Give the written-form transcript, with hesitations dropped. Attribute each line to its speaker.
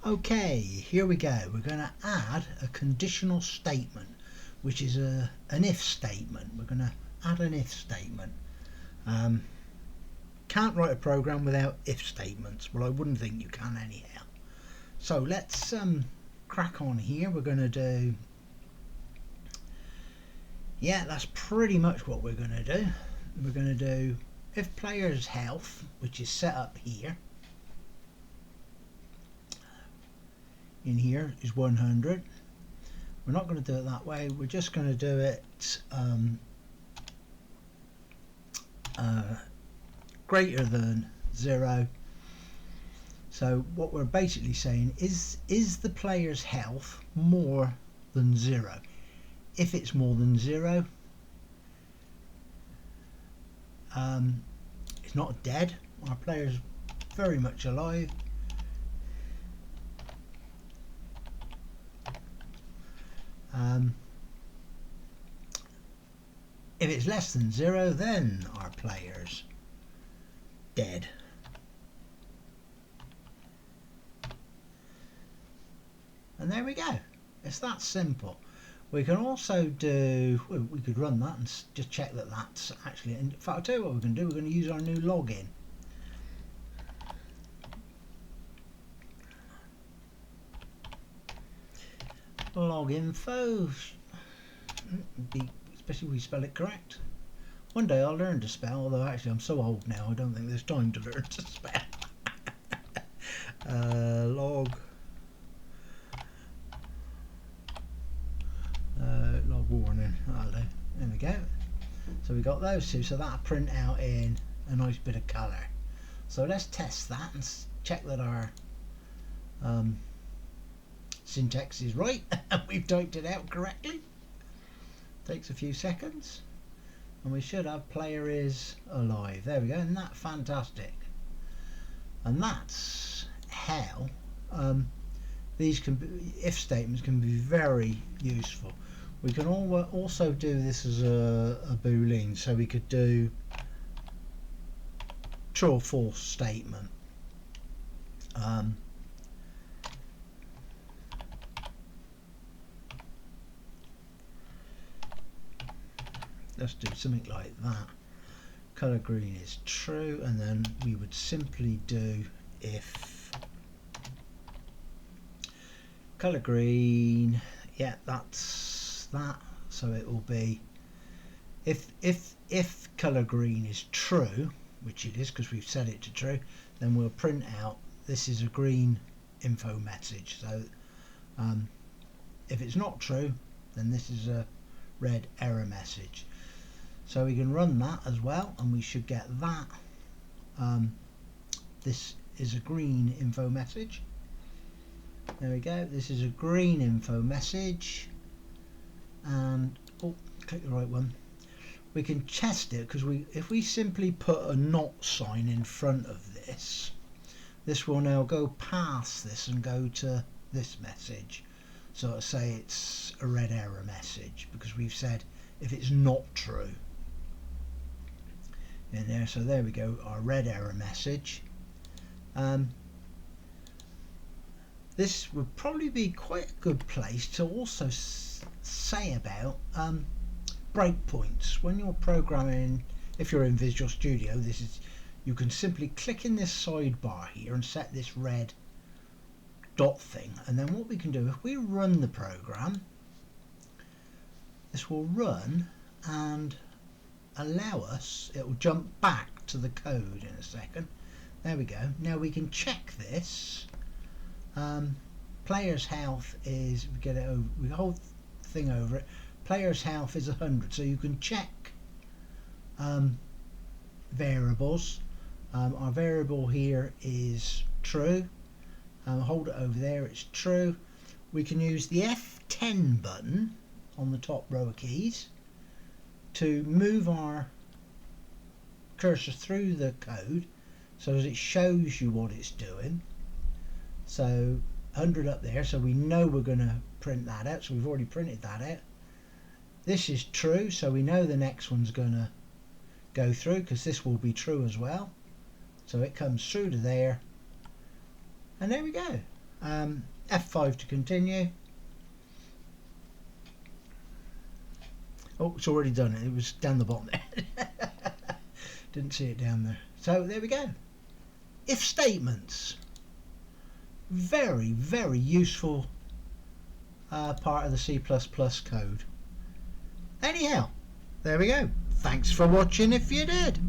Speaker 1: Okay, here we go. We're going to add a conditional statement, which is an if statement. We're going to add an if statement. Can't write a program without if statements. Well, I wouldn't think you can anyhow. So let's crack on here. We're going to do, that's pretty much what we're going to do. We're going to do if player's health, which is set up here, in here is 100. We're not going to do it that way. We're just going to do it greater than 0. So what we're basically saying is the player's health more than 0? If it's more than 0, it's not dead. Our player's very much alive. If it's less than 0, then our player's dead. And there we go. It's that simple. We can also do, well, we could run that and just check that that's actually, in fact I'll tell you what we're going to do. We're going to use our new login. Log info, especially if we spell it correct. One day I'll learn to spell, although actually I'm so old now I don't think there's time to learn to spell. Log warning, that'll do. There we go. So we got those two, so that'll print out in a nice bit of colour. So let's test that and check that our syntax is right and we've typed it out correctly. Takes a few seconds and we should have player is alive. There we go. Isn't that fantastic? And that's how these if statements can be very useful. We can also do this as a boolean, so we could do true or false statement. Let's do something like that. Color green is true, and then we would simply do if color green, that's that. So it will be if color green is true, which it is because we've set it to true, then we'll print out this is a green info message. So if it's not true, then this is a red error message. So we can run that as well and we should get that. This is a green info message. There we go. This is a green info message, and click the right one. We can test it because if we simply put a not sign in front of this will now go past this and go to this message. So it'll say it's a red error message because we've said if it's not true in there. So there we go, our red error message. This would probably be quite a good place to also say about breakpoints. When you're programming, if you're in Visual Studio, you can simply click in this sidebar here and set this red dot thing, and then what we can do, if we run the program, this will run and allow us, it will jump back to the code in a second. There we go. Now we can check this. Player's health is, we get it over, we hold the thing over it, player's health is 100, so you can check variables. Our variable here is true. Hold it over there, it's true. We can use the F10 button on the top row of keys to move our cursor through the code so that it shows you what it's doing. So 100 up there, so we know we're going to print that out, so we've already printed that out. This is true, so we know the next one's going to go through because this will be true as well. So it comes through to there, and there we go. F5 to continue. Oh, it's already done it. It was down the bottom there. Didn't see it down there. So there we go. If statements. Very, very useful part of the C++ code. Anyhow, there we go. Thanks for watching if you did.